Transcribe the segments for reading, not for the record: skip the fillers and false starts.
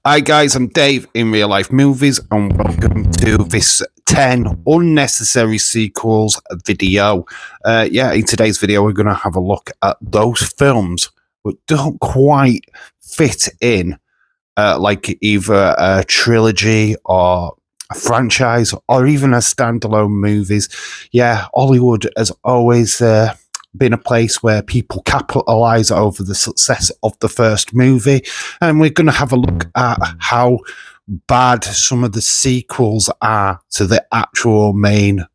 Hi guys, I'm Dave in Real Life Movies and welcome to this 10 unnecessary sequels video. In today's video we're going to have a look at those films that don't quite fit in like either a trilogy or a franchise or even as standalone movies. Yeah, Hollywood has always been a place where people capitalize over the success of the first movie, and we're going to have a look at how bad some of the sequels are to the actual main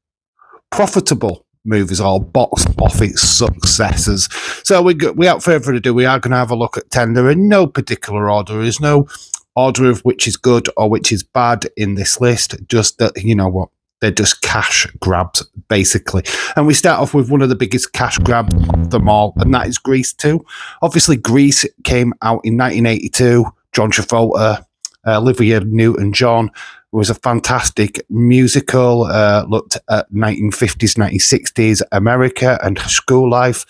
profitable movies or box office successes. So without further ado, we are going to have a look at 10. They're in no particular order. There's no order of which is good or which is bad in this list, just that, you know what, they're just cash grabs, basically. And we start off with one of the biggest cash grabs of them all, and that is Grease 2. Obviously, Grease came out in 1982. John Travolta, Olivia Newton-John. It was a fantastic musical, looked at 1950s, 1960s America and school life.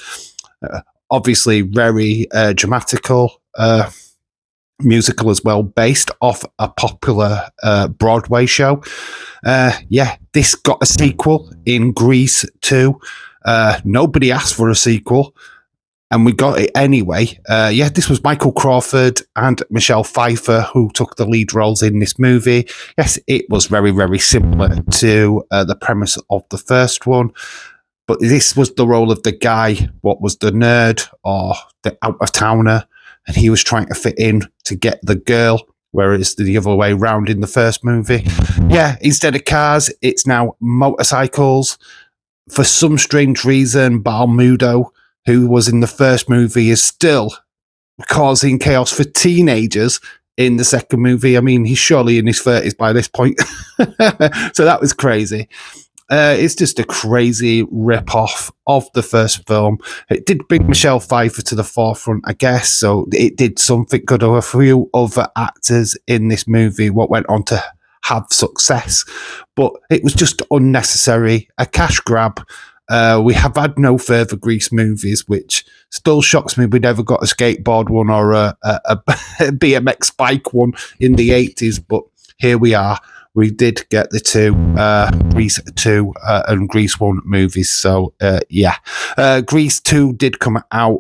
Obviously, very dramatical. Musical as well, based off a popular Broadway show. This got a sequel in Grease 2. Nobody asked for a sequel, and we got it anyway. This was Michael Crawford and Michelle Pfeiffer who took the lead roles in this movie. Yes, it was very, very similar to the premise of the first one, but this was the role of the guy, what was the nerd or the out-of-towner, and he was trying to fit in to get the girl, whereas the other way around in the first movie. Yeah, instead of cars, it's now motorcycles. For some strange reason, Balmudo, who was in the first movie, is still causing chaos for teenagers in the second movie. I mean, he's surely in his 30s by this point. So that was crazy. It's just a crazy rip-off of the first film. It did bring Michelle Pfeiffer to the forefront, I guess, so it did something good. Of a few other actors in this movie what went on to have success, but it was just unnecessary, a cash grab. We have had no further Grease movies, which still shocks me. We never got a skateboard one or a BMX bike one in the 80s, but here we are. We did get the two Grease 2 and Grease 1 movies. So, Grease 2 did come out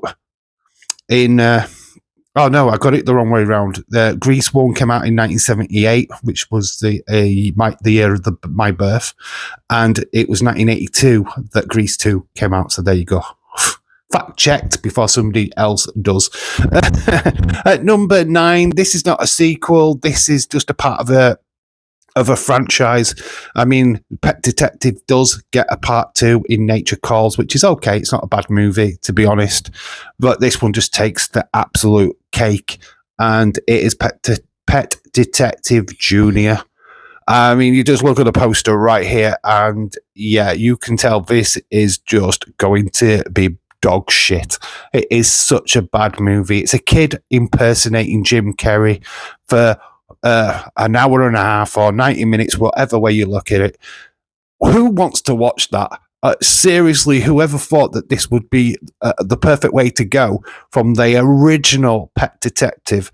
in... oh, no, I got it the wrong way around. Grease 1 came out in 1978, which was the year of my birth. And it was 1982 that Grease 2 came out. So there you go. Fact checked before somebody else does. At number 9, this is not a sequel. This is just a part of a franchise. I mean, Pet Detective does get a part 2 in Nature Calls, which is okay. It's not a bad movie, to be honest. But this one just takes the absolute cake, and it is Pet Detective Junior. I mean, you just look at the poster right here, and yeah, you can tell this is just going to be dog shit. It is such a bad movie. It's a kid impersonating Jim Carrey for an hour and a half or 90 minutes, whatever way you look at it. Who wants to watch that? Seriously, whoever thought that this would be the perfect way to go from the original Pet Detective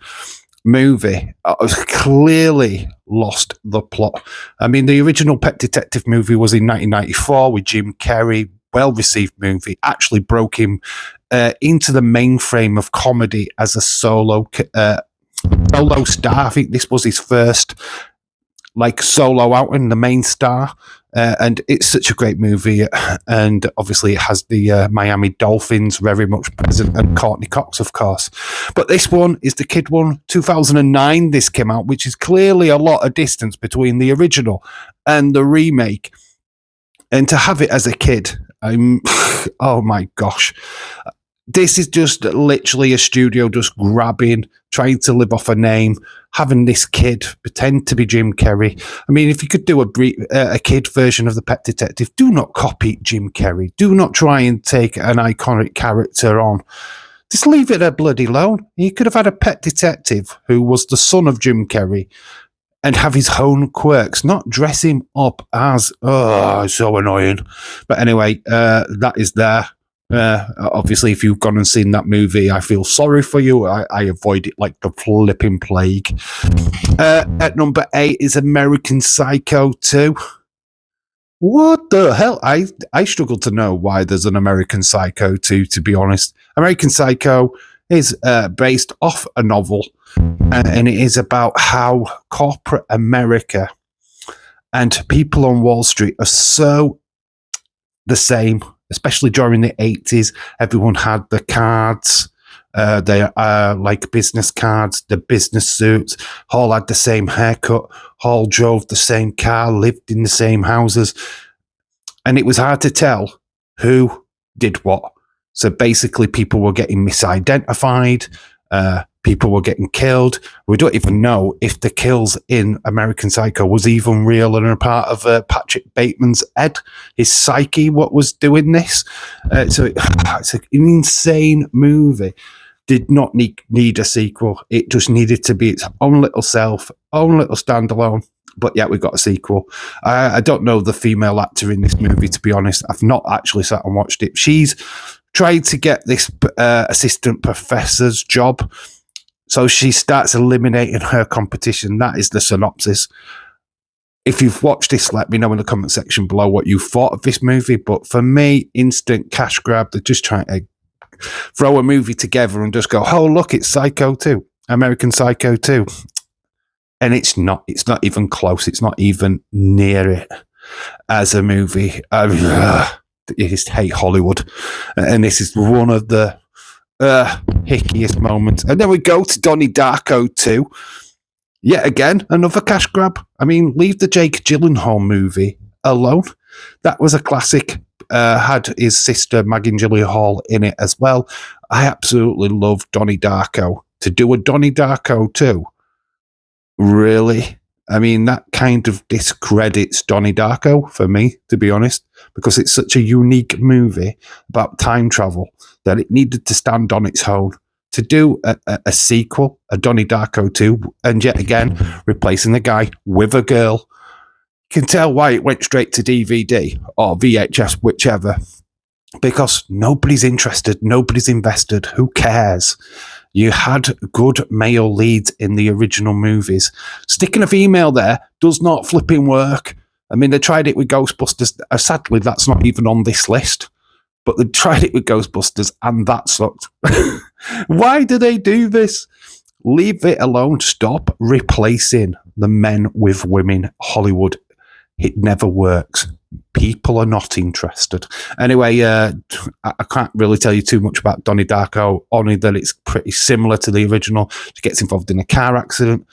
movie clearly lost the plot. I mean, the original Pet Detective movie was in 1994 with Jim Carrey. Well-received movie. Actually broke him into the mainframe of comedy as a solo star. I think this was his first solo outing, the main star, and it's such a great movie. And obviously it has the Miami Dolphins very much present, and Courtney Cox, of course. But this one is the kid one. 2009 this came out, which is clearly a lot of distance between the original and the remake. And to have it as a kid, oh my gosh. This is just literally a studio just grabbing, trying to live off a name, having this kid pretend to be Jim Carrey. I mean, if you could do a kid version of the Pet Detective, do not copy Jim Carrey. Do not try and take an iconic character on. Just leave it bloody alone. You could have had a Pet Detective who was the son of Jim Carrey and have his own quirks, not dress him up as, so annoying. But anyway, that is there. Obviously, if you've gone and seen that movie, I feel sorry for you. I avoid it like the flipping plague. At number 8 is American Psycho 2. What the hell? I struggle to know why there's an American Psycho 2, to be honest. American Psycho is based off a novel, and it is about how corporate America and people on Wall Street are so the same, especially during the 80s. Everyone had the cards. They are like business cards, the business suits, all had the same haircut, all drove the same car, lived in the same houses. And it was hard to tell who did what. So basically, people were getting misidentified. People were getting killed. We don't even know if the kills in American Psycho was even real and a part of Patrick Bateman's head, his psyche, what was doing this. So it's an insane movie. Did not need a sequel. It just needed to be its own little self, own little standalone. But yeah, we got a sequel. I don't know the female actor in this movie, to be honest. I've not actually sat and watched it. She's tried to get this assistant professor's job. So she starts eliminating her competition. That is the synopsis. If you've watched this, let me know in the comment section below what you thought of this movie. But for me, instant cash grab. They're just trying to throw a movie together and just go, oh, look, it's Psycho 2, American Psycho 2. And it's not even close. It's not even near it as a movie. I just hate Hollywood. And this is one of the hickiest moments. And then we go to Donnie Darko 2. Yet again, another cash grab. I mean, leave the Jake Gyllenhaal movie alone. That was a classic. Had his sister Maggie Gyllenhaal in it as well. I absolutely love Donnie Darko. To do a Donnie Darko 2, really? I mean, that kind of discredits Donnie Darko for me, to be honest, because it's such a unique movie about time travel that it needed to stand on its own. To do a sequel, a Donnie Darko 2, and yet again, replacing the guy with a girl, you can tell why it went straight to DVD or VHS, whichever, because nobody's interested, nobody's invested, who cares? You had good male leads in the original movies. Sticking a female there does not flipping work. I mean, they tried it with Ghostbusters. Sadly, that's not even on this list. But they tried it with Ghostbusters, and that sucked. Why do they do this? Leave it alone. Stop replacing the men with women. Hollywood, it never works. People are not interested. Anyway, I can't really tell you too much about Donnie Darko, only that it's pretty similar to the original. She gets involved in a car accident,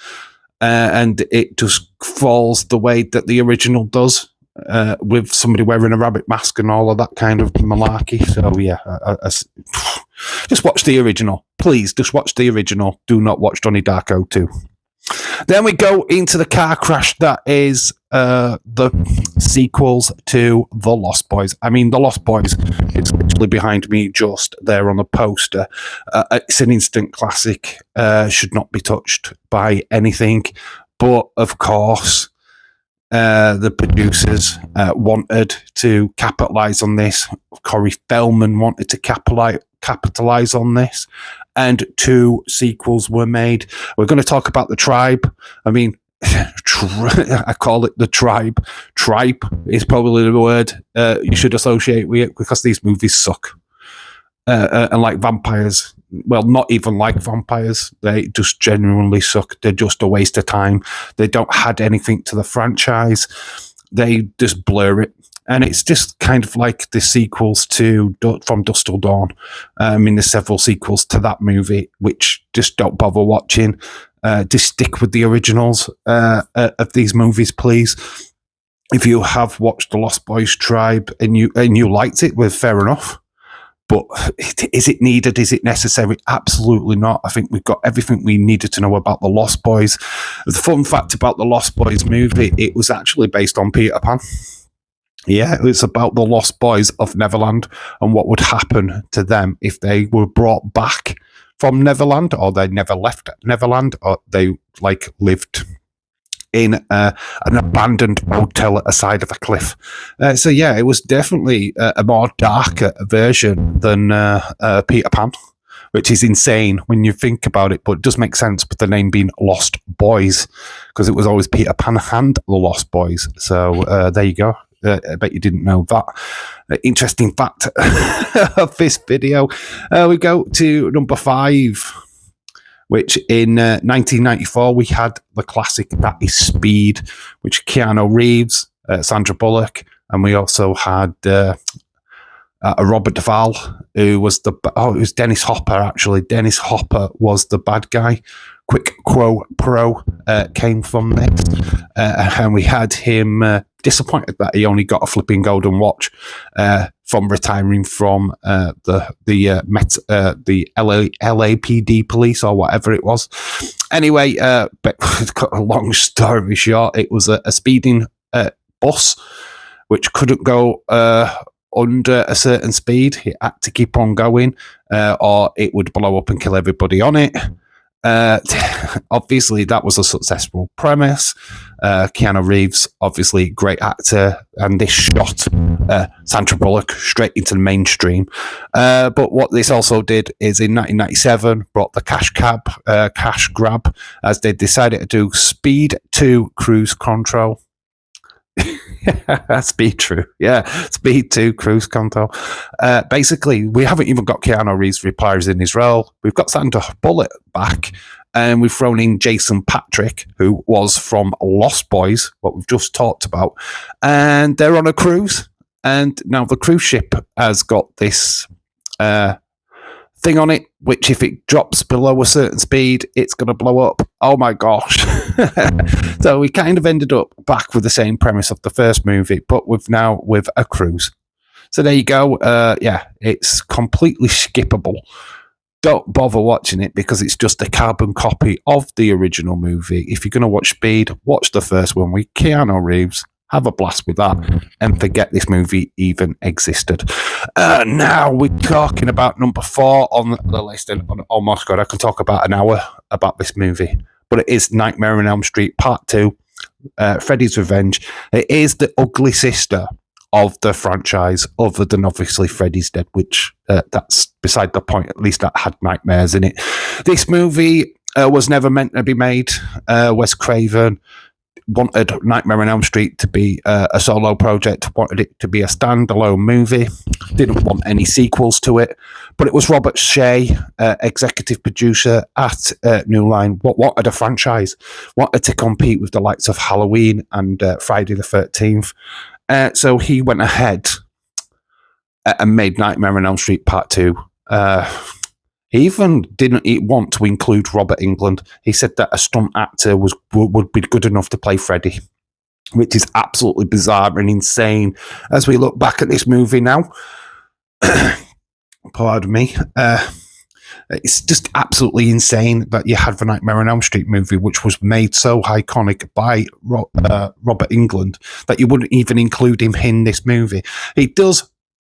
and it just falls the way that the original does, with somebody wearing a rabbit mask and all of that kind of malarkey. So yeah, just watch the original. Please, just watch the original. Do not watch Donnie Darko 2. Then we go into the car crash that is the sequels to The Lost Boys. I mean, The Lost Boys, it's literally behind me just there on the poster. It's an instant classic, should not be touched by anything. But, of course, the producers wanted to capitalize on this. Corey Feldman wanted to capitalize on this. And 2 sequels were made. We're going to talk about The Tribe. I mean, I call it The Tribe. Tribe is probably the word you should associate with it, because these movies suck. And like vampires, well, not even like vampires. They just genuinely suck. They're just a waste of time. They don't add anything to the franchise. They just blur it. And it's just kind of like the sequels to From Dusk Till Dawn. I mean, there's several sequels to that movie, which just don't bother watching. Just stick with the originals of these movies, please. If you have watched The Lost Boys Tribe and you liked it, well, fair enough. But is it needed? Is it necessary? Absolutely not. I think we've got everything we needed to know about The Lost Boys. The fun fact about The Lost Boys movie, it was actually based on Peter Pan. Yeah, it's about the lost boys of Neverland and what would happen to them if they were brought back from Neverland, or they never left Neverland, or they lived in an abandoned hotel at the side of a cliff. So yeah, it was definitely a more darker version than Peter Pan, which is insane when you think about it, but it does make sense with the name being Lost Boys, because it was always Peter Pan and the Lost Boys. So there you go. I bet you didn't know that. Interesting fact of this video. We go to number 5, which in 1994 we had the classic That Is Speed, which Keanu Reeves, Sandra Bullock, and we also had Robert Duvall, who was it was Dennis Hopper, actually. Dennis Hopper was the bad guy. Quick Quo Pro came from this. And we had him disappointed that he only got a flipping golden watch from retiring from the LAPD police or whatever it was. Anyway, but cut a long story short, it was a speeding bus which couldn't go under a certain speed. It had to keep on going or it would blow up and kill everybody on it. Obviously, that was a successful premise. Keanu Reeves, obviously, great actor, and this shot Sandra Bullock straight into the mainstream. But what this also did is in 1997 brought the cash grab, as they decided to do Speed 2 Cruise Control. Speed 2 Cruise Control. Basically, we haven't even got Keanu Reeves reprising in his role. We've got Sandra Bullock back, and we've thrown in Jason Patric, who was from Lost Boys, what we've just talked about, and they're on a cruise. And now the cruise ship has got this thing on it, which if it drops below a certain speed, it's going to blow up. Oh my gosh. So we kind of ended up back with the same premise of the first movie, but with a cruise. So there you go. Yeah, it's completely skippable. Don't bother watching it because it's just a carbon copy of the original movie. If you're going to watch Speed, watch the first one with Keanu Reeves. Have a blast with that and forget this movie even existed. Now we're talking about number 4 on the list. And oh my God, I can talk about an hour about this movie. But it is Nightmare on Elm Street Part 2, Freddy's Revenge. It is the ugly sister of the franchise, other than obviously Freddy's Dead, which that's beside the point. At least that had nightmares in it. This movie was never meant to be made. Wes Craven wanted Nightmare on Elm Street to be a solo project, wanted it to be a standalone movie, didn't want any sequels to it, but it was Robert Shea, executive producer at New Line, what wanted a franchise, wanted to compete with the likes of Halloween and Friday the 13th. So he went ahead and made Nightmare on Elm Street Part 2. He even didn't want to include Robert Englund. He said that a stunt actor would be good enough to play Freddy, which is absolutely bizarre and insane as we look back at this movie now. Pardon me. It's just absolutely insane that you had the Nightmare on Elm Street movie, which was made so iconic by Robert Englund, that you wouldn't even include him in this movie.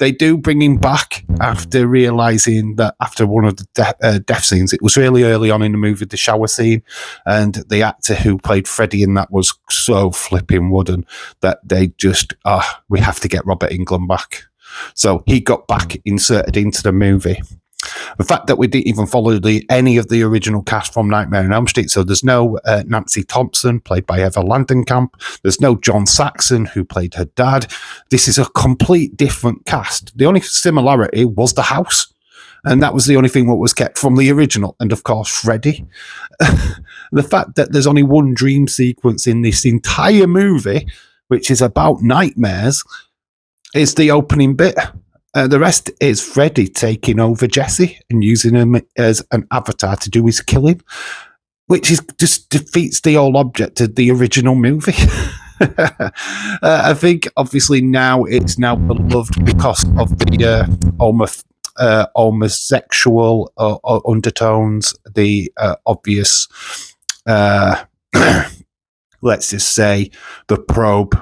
They do bring him back after realising that after one of the death scenes, it was really early on in the movie, the shower scene, and the actor who played Freddy in that was so flipping wooden that they just, we have to get Robert Englund back. So he got back inserted into the movie. The fact that we didn't even follow any of the original cast from Nightmare on Elm Street, so there's no Nancy Thompson, played by Eva Landenkamp. There's no John Saxon, who played her dad. This is a complete different cast. The only similarity was the house, and that was the only thing that was kept from the original. And of course, Freddy. The fact that there's only one dream sequence in this entire movie, which is about nightmares, is the opening bit. The rest is Freddy taking over Jesse and using him as an avatar to do his killing, which just defeats the whole object of the original movie. I think obviously now it's now beloved because of the homosexual undertones, the obvious, let's just say, the probe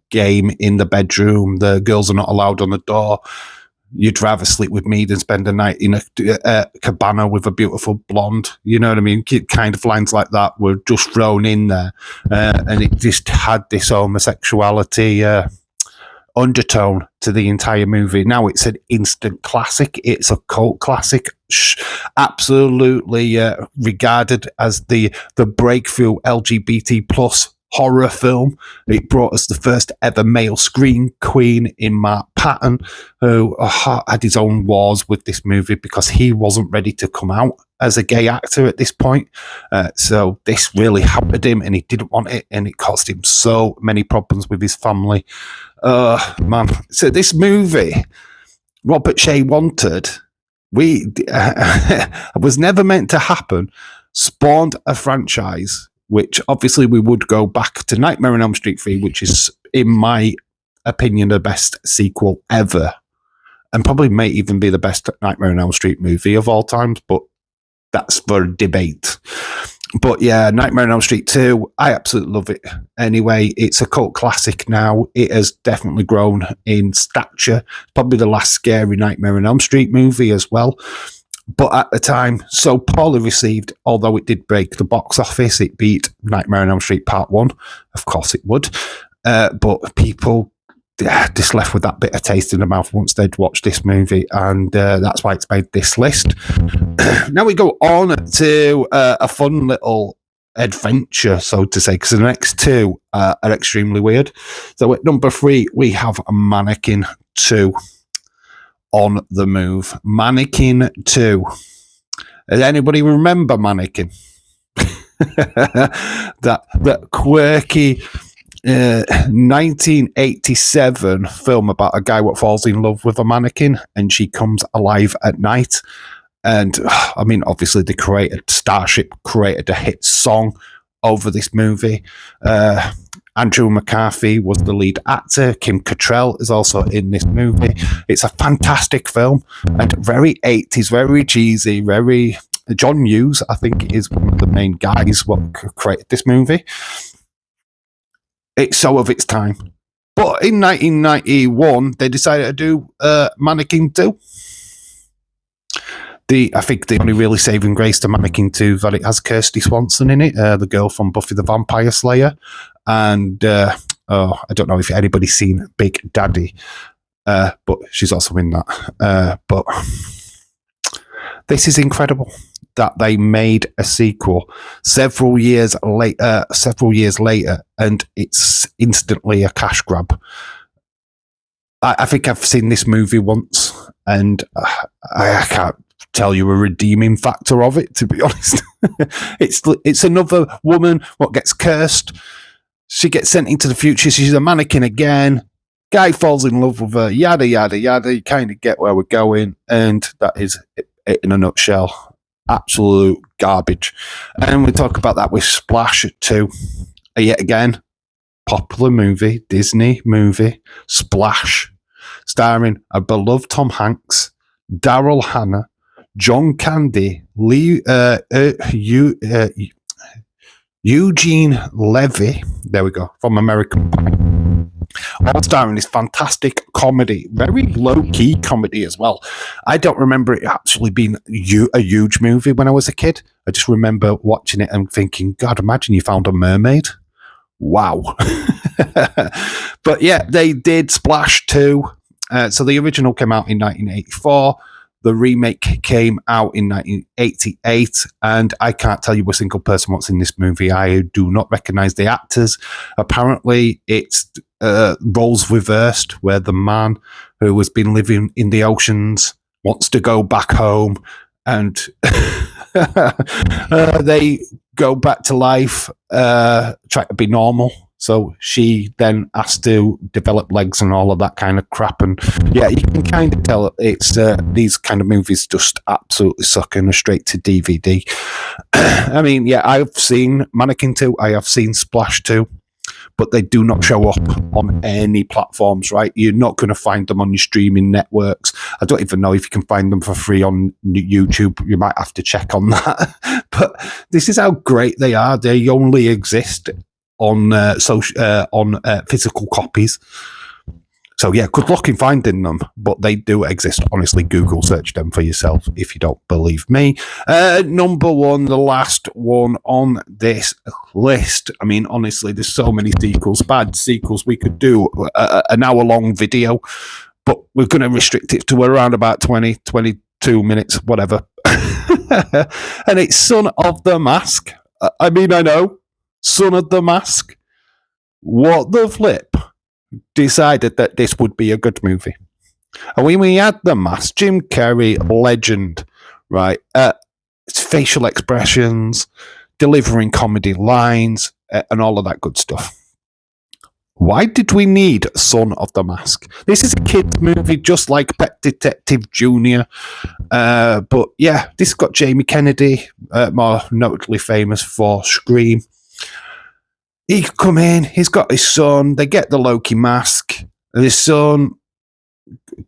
game in the bedroom, the girls are not allowed on the door. you'd rather sleep with me than spend a night in a cabana with a beautiful blonde. You know what I mean? Kind of lines like that were just thrown in there. And it just had this homosexuality undertone to the entire movie. Now it's an instant classic. It's a cult classic, absolutely regarded as the breakthrough LGBT plus horror film. It brought us the first ever male scream queen in Mark Patton, who had his own wars with this movie because he wasn't ready to come out as a gay actor at this point. So this really hampered him, and he didn't want it, and it caused him so many problems with his family. Man. So this movie, Robert Shea wanted, was never meant to happen, spawned a franchise, which obviously we would go back to Nightmare on Elm Street 3, which is, in my opinion, the best sequel ever. And probably may even be the best Nightmare on Elm Street movie of all times, but that's for debate. But yeah, Nightmare on Elm Street 2, I absolutely love it. Anyway, it's a cult classic now. It has definitely grown in stature. Probably the last scary Nightmare on Elm Street movie as well. But at the time, so poorly received, although it did break the box office. It beat Nightmare on Elm Street Part 1. Of course it would. But people just left with that bitter taste in their mouth once they'd watched this movie. And that's why it's made this list. Now we go on to a fun little adventure, so to say, because the next two are extremely weird. So at number 3, we have Mannequin 2. On the Move. Mannequin 2. Does anybody remember Mannequin? that quirky 1987 film about a guy what falls in love with a mannequin and she comes alive at night. And I mean, obviously Starship created a hit song over this movie. Andrew McCarthy was the lead actor. Kim Cattrall is also in this movie. It's a fantastic film and very 80s, very cheesy, very... John Hughes, I think, is one of the main guys what created this movie. It's so of its time. But in 1991, they decided to do Mannequin 2. I think the only really saving grace to Mannequin 2 is that it has Kirsty Swanson in it, the girl from Buffy the Vampire Slayer. And I don't know if anybody's seen Big Daddy, but she's also in that. But this is incredible that they made a sequel several years later, and it's instantly a cash grab. I think I've seen this movie once, and I can't tell you a redeeming factor of it, to be honest. It's another woman what gets cursed. She gets sent into the future. She's a mannequin again. Guy falls in love with her. Yada, yada, yada. You kind of get where we're going. And that is it in a nutshell. Absolute garbage. And we talk about that with Splash 2. Yet again, popular movie, Disney movie, Splash, starring a beloved Tom Hanks, Daryl Hannah, John Candy, Eugene Levy, there we go, from American Pie. All starring this fantastic comedy, very low-key comedy as well. I don't remember it actually being a huge movie when I was a kid. I just remember watching it and thinking, God, imagine you found a mermaid. Wow. But yeah, they did Splash 2. So the original came out in 1984. The remake came out in 1988, and I can't tell you a single person what's in this movie. I do not recognize the actors. Apparently, it's roles reversed, where the man who has been living in the oceans wants to go back home, and they go back to life, try to be normal. So she then has to develop legs and all of that kind of crap. And yeah, you can kind of tell it's these kind of movies just absolutely suck and are straight to DVD. I mean, yeah, I've seen Mannequin 2. I have seen Splash 2. But they do not show up on any platforms, right? You're not going to find them on your streaming networks. I don't even know if you can find them for free on YouTube. You might have to check on that. But this is how great they are. They only exist on physical copies. So yeah, good luck in finding them, but they do exist. Honestly, Google search them for yourself if you don't believe me. Number one, the last one on this list. I mean, honestly, there's so many sequels, bad sequels. We could do an hour-long video, but we're going to restrict it to around about 22 minutes, whatever. And it's Son of the Mask. I mean, I know, Son of the Mask. What the flip? Decided that this would be a good movie. And when we had the Mask, Jim Carrey, legend, right? Facial expressions, delivering comedy lines, and all of that good stuff. Why did we need Son of the Mask? This is a kid's movie, just like Pet Detective Jr. But yeah, this got Jamie Kennedy, more notably famous for Scream. He come in, he's got his son, they get the Loki mask, and his son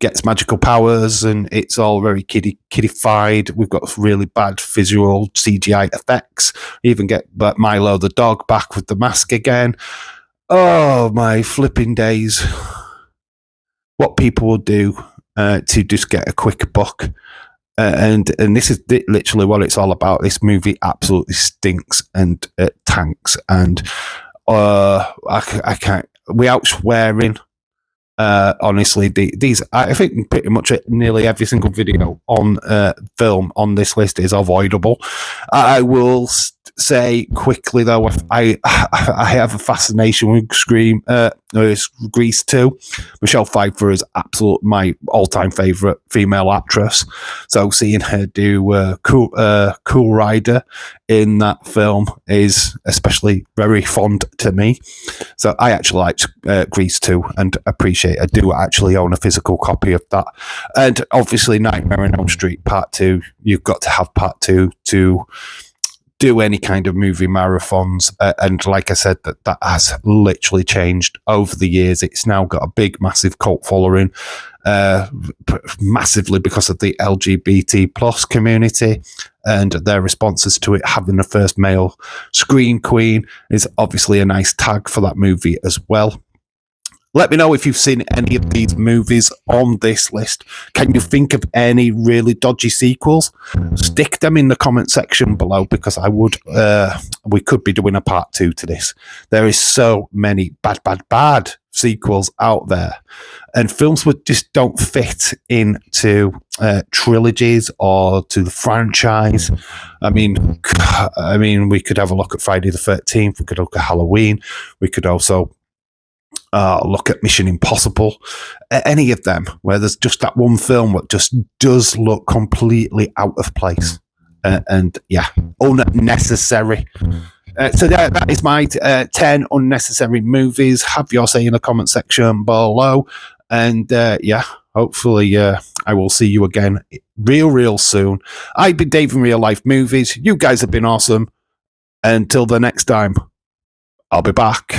gets magical powers, and it's all very kiddified. We've got really bad visual CGI effects. We even get Milo the dog back with the mask again. Oh, my flipping days. What people will do to just get a quick buck. And this is literally what it's all about. This movie absolutely stinks and tanks. And I can't. Without swearing, honestly, these I think pretty much nearly every single video on film on this list is avoidable. I will say quickly though, I have a fascination with Grease 2. Michelle Pfeiffer is my all-time favorite female actress. So seeing her do Cool Rider in that film is especially very fond to me. So I actually liked Grease 2 and I do actually own a physical copy of that. And obviously Nightmare on Elm Street Part 2, you've got to have Part 2 to do any kind of movie marathons. And like I said, that has literally changed over the years. It's now got a big, massive cult following, massively because of the LGBT plus community and their responses to it. Having the first male scream queen is obviously a nice tag for that movie as well. Let me know if you've seen any of these movies on this list. Can you think of any really dodgy sequels? Stick them in the comment section below, because we could be doing a part 2 to this. There is so many bad sequels out there, and films that just don't fit into trilogies or to the franchise. I mean, we could have a look at Friday the 13th. We could look at Halloween. We could also look at Mission Impossible, any of them, where there's just that one film that just does look completely out of place and yeah, unnecessary. So that is my 10 unnecessary movies. Have your say in the comment section below, and yeah, hopefully I will see you again real soon. I've been Dave in Real Life Movies. You guys have been awesome. Until the next time, I'll be back.